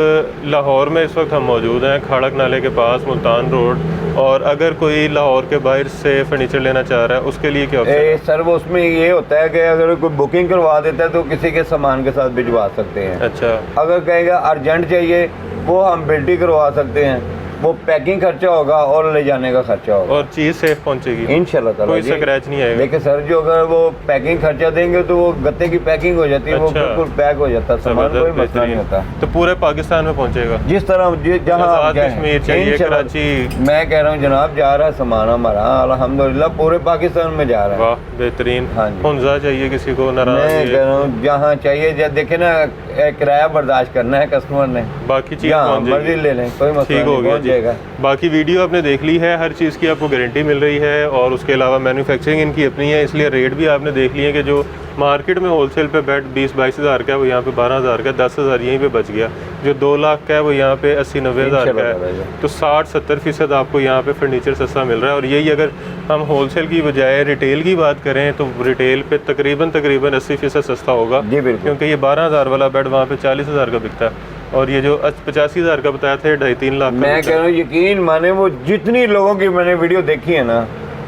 लाहौर में इस वक्त हम मौजूद हैं, खड़क नाले के पास, मुल्तान रोड, और अगर कोई लाहौर के बाहर से फर्नीचर लेना चाह रहा है उसके लिए क्या ऑप्शन है? सर वो उसमें ये होता है कि अगर कोई बुकिंग करवा देता है तो किसी के सामान के साथ भिजवा सकते हैं। अच्छा, अगर कहेगा अर्जेंट चाहिए वो हम बिल्टी करवा सकते हैं, वो पैकिंग खर्चा होगा और ले जाने का खर्चा होगा, और चीज़ सेफ पहुंचेगी, इंशाल्लाह ताला कोई जी। स्क्रैच नहीं आएगा। देखिए सर, जो अगर वो पैकिंग खर्चा देंगे तो वो गत्ते की पैकिंग हो जाती है, वो अच्छा। बिल्कुल पैक हो जाता है सामान, कोई जबरदस्त, मसला नहीं बेहतरीन। होता। तो पूरे पाकिस्तान में पहुंचेगा, जिस तरह जहाँ आप आज़ाद जाएं, कश्मीर चाहिए, इंशाल्लाह। कराची। मैं कह रहा हूँ जनाब, जा रहा है सामान हमारा अल्हम्दुलिल्लाह पूरे पाकिस्तान में जा रहा है। वाह बेहतरीन। हाँ जी। हुंजा चाहिए किसी को, मैं नाराज, कह रहा हूँ जहाँ चाहिए, देखे ना किराया बर्दाश्त करना है कस्टमर ने, बाकी चीज़ जहाँ पहुंच मर्जी जाएगी। ले लें, कोई मसला ठीक हो नहीं, गया पहुंच जी। जाएगा। बाकी वीडियो आपने देख ली है, हर चीज़ की आपको गारंटी मिल रही है, और उसके अलावा मैन्युफैक्चरिंग इनकी अपनी है, इसलिए रेट भी आपने देख लिए कि जो मार्केट में होलसेल पे बेड 20-22 हज़ार का है वो यहाँ पे 12 हज़ार का, 10 हज़ार यहीं पे बच गया। जो 2 लाख का है वो यहाँ पे 80-90 हज़ार का है, तो 60-70% आपको यहाँ पे फर्नीचर सस्ता मिल रहा है। और यही अगर हम होलसेल की बजाय रिटेल की बात करें तो रिटेल पे तकरीबन 80% सस्ता होगा, जी बिल्कुल। क्योंकि ये 12 हज़ार वाला बेड वहाँ पे 40 हज़ार का बिकता है, और ये जो 85 हज़ार का बताया था 2.5-3 लाख का मैं बिकता कह है। रहा हूँ यकीन माने, वो जितनी लोगों की मैंने वीडियो देखी है ना,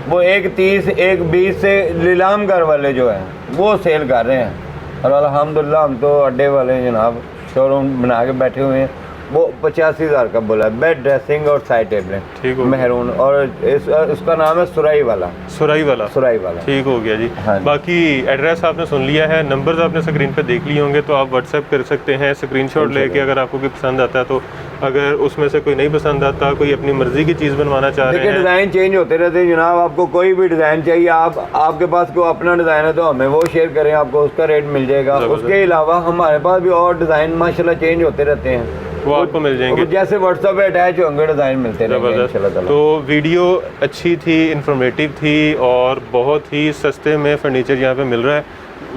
वो 1.30 1.20 से नीलाम घर वाले जो हैं वो सेल कर रहे हैं, और अल्हम्दुलिल्लाह हम तो अड्डे वाले हैं जनाब, शोरूम बना के बैठे हुए हैं। वो 85 हज़ार का बोला है, बेड ड्रेसिंग और साइड टेबलें, ठीक हो गया। मेहरून, और इसका नाम है सुराई वाला, सुराई वाला, सुराई वाला। ठीक हो गया जी। हाँ जी। बाकी एड्रेस आपने सुन लिया है, नंबर्स आपने स्क्रीन पे देख लिए होंगे, तो आप व्हाट्सएप कर सकते हैं स्क्रीनशॉट लेके, अगर आपको कोई पसंद आता है तो। अगर उसमें से कोई नहीं पसंद आता, कोई अपनी मर्जी की चीज़ बनवाना चाह रहे देखिए हैं, डिज़ाइन चेंज होते रहते हैं जनाब, आपको कोई भी डिज़ाइन चाहिए, आपके पास कोई अपना डिज़ाइन है तो हमें वो शेयर करें, आपको उसका रेट मिल जाएगा। ज़बरदस्त। उसके अलावा हमारे पास भी और डिज़ाइन माशाल्लाह चेंज होते रहते हैं, वो आपको मिल जाएंगे। वो जैसे व्हाट्सएप पे अटैच होंगे डिज़ाइन मिलते रहेंगे इंशाल्लाह ज़बरदस्त। ताला। तो वीडियो अच्छी थी, इन्फॉर्मेटिव थी, और बहुत ही सस्ते में फर्नीचर यहाँ पे मिल रहा है,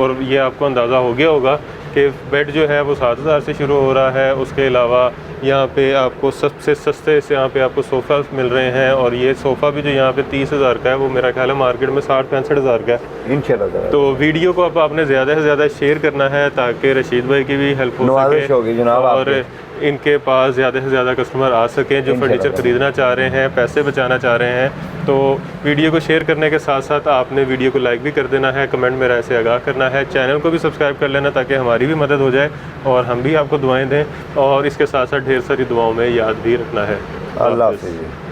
और ये आपको अंदाज़ा हो गया होगा कि बेड जो है वो 7 हज़ार से शुरू हो रहा है। उसके अलावा यहाँ पे आपको सबसे सस्ते से यहाँ पे आपको सोफ़ा मिल रहे हैं, और ये सोफ़ा भी जो यहाँ पे 30 हज़ार का है वो मेरा ख्याल है मार्केट में 60-65 हज़ार का है। इंशाल्लाह ताला। तो वीडियो को आपने ज़्यादा से ज़्यादा शेयर करना है ताकि रशीद भाई की भी हेल्प हो नवाज़िश सके, होगी जनाब और इनके पास ज़्यादा से ज़्यादा कस्टमर आ सकें जो फर्नीचर ख़रीदना चाह रहे हैं, पैसे बचाना चाह रहे हैं। तो वीडियो को शेयर करने के साथ साथ आपने वीडियो को लाइक भी कर देना है, कमेंट में राय से आगाह करना है, चैनल को भी सब्सक्राइब कर लेना ताकि हमारी भी मदद हो जाए और हम भी आपको दुआएं दें, और इसके साथ साथ ढेर सारी दुआओं में याद भी रखना है। अल्लाह हाफ़िज़।